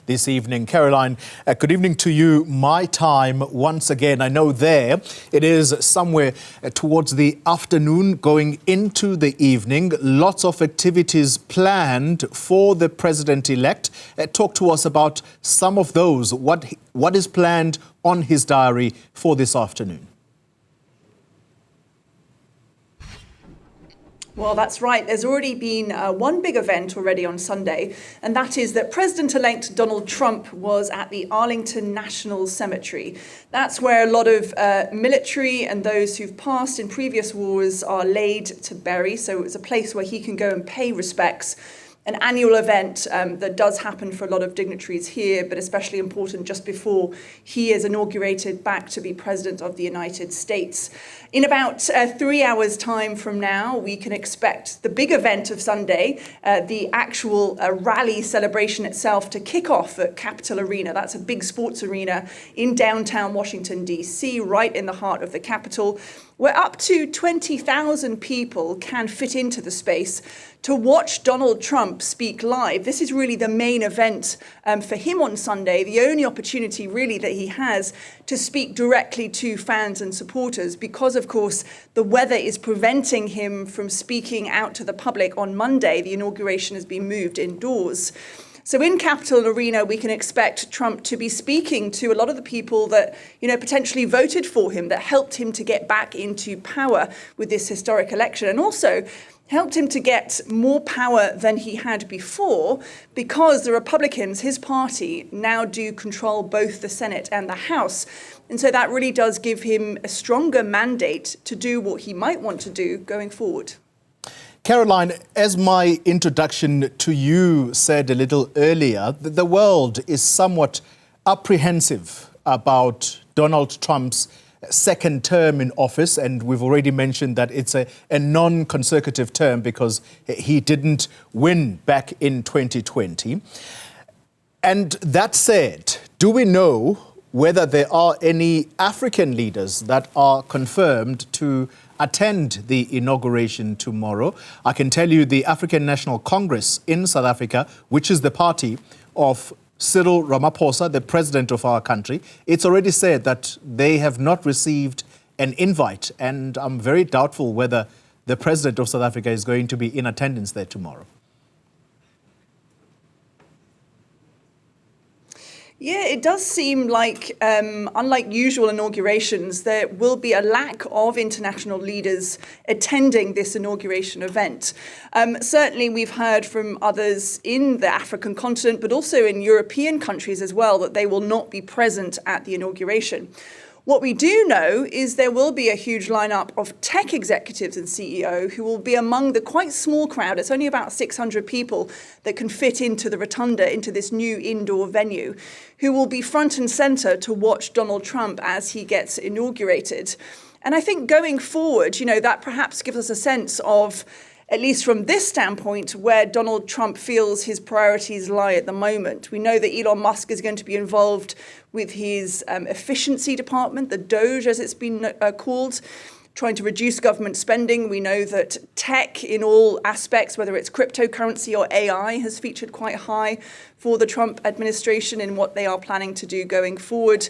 this evening. Caroline, good evening to you. My time once again. I know there it is somewhere towards the afternoon going into the evening. Lots of activities planned for the president-elect. Talk to us about some of those. What is planned on his diary for this afternoon? Well, that's right. There's already been one big event already on Sunday, and that is that President-elect Donald Trump was at the Arlington National Cemetery. That's where a lot of military and those who've passed in previous wars are laid to bury. So it's a place where he can go and pay respects. An annual event that does happen for a lot of dignitaries here, but especially important just before he is inaugurated back to be President of the United States. In about 3 hours' time from now, we can expect the big event of Sunday, the actual rally celebration itself, to kick off at Capitol Arena. That's a big sports arena in downtown Washington, D.C., right in the heart of the Capitol, where up to 20,000 people can fit into the space to watch Donald Trump speak live. This is really the main event for him on Sunday, the only opportunity really that he has to speak directly to fans and supporters, because of course the weather is preventing him from speaking out to the public on Monday. The inauguration has been moved indoors. So in Capitol Arena, we can expect Trump to be speaking to a lot of the people that, potentially voted for him, that helped him to get back into power with this historic election, and also helped him to get more power than he had before, because the Republicans, his party, now do control both the Senate and the House. And so that really does give him a stronger mandate to do what he might want to do going forward. Caroline, as my introduction to you said a little earlier, the world is somewhat apprehensive about Donald Trump's second term in office, and we've already mentioned that it's a non-consecutive term because he didn't win back in 2020. And that said, do we know whether there are any African leaders that are confirmed to attend the inauguration tomorrow? I can tell you the African National Congress in South Africa, which is the party of Cyril Ramaphosa, the president of our country, it's already said that they have not received an invite, and I'm very doubtful whether the president of South Africa is going to be in attendance there tomorrow. Yeah, it does seem like, unlike usual inaugurations, there will be a lack of international leaders attending this inauguration event. Certainly, we've heard from others in the African continent, but also in European countries as well, that they will not be present at the inauguration. What we do know is there will be a huge lineup of tech executives and CEO who will be among the quite small crowd. It's only about 600 people that can fit into the rotunda, into this new indoor venue, who will be front and center to watch Donald Trump as he gets inaugurated. And I think going forward, that perhaps gives us a sense of, at least from this standpoint, where Donald Trump feels his priorities lie at the moment. We know that Elon Musk is going to be involved with his efficiency department, the DOGE as it's been called, trying to reduce government spending. We know that tech in all aspects, whether it's cryptocurrency or AI, has featured quite high for the Trump administration in what they are planning to do going forward.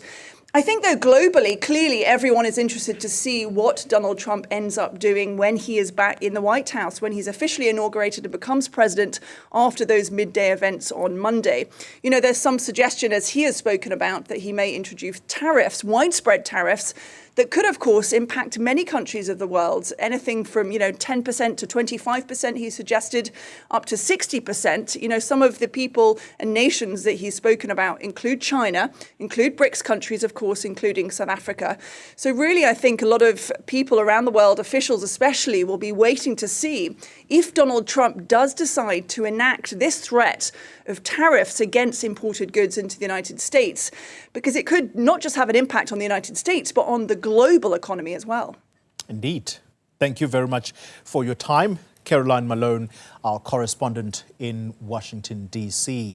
I think, though, globally, clearly everyone is interested to see what Donald Trump ends up doing when he is back in the White House, when he's officially inaugurated and becomes president after those midday events on Monday. There's some suggestion, as he has spoken about, that he may introduce tariffs, widespread tariffs, that could, of course, impact many countries of the world. Anything from, 10% to 25%, he suggested, up to 60%. Some of the people and nations that he's spoken about include China, include BRICS countries, of course, including South Africa. So really, I think a lot of people around the world, officials especially, will be waiting to see if Donald Trump does decide to enact this threat of tariffs against imported goods into the United States, because it could not just have an impact on the United States, but on the global economy as well. Indeed. Thank you very much for your time. Caroline Malone, our correspondent in Washington, D.C.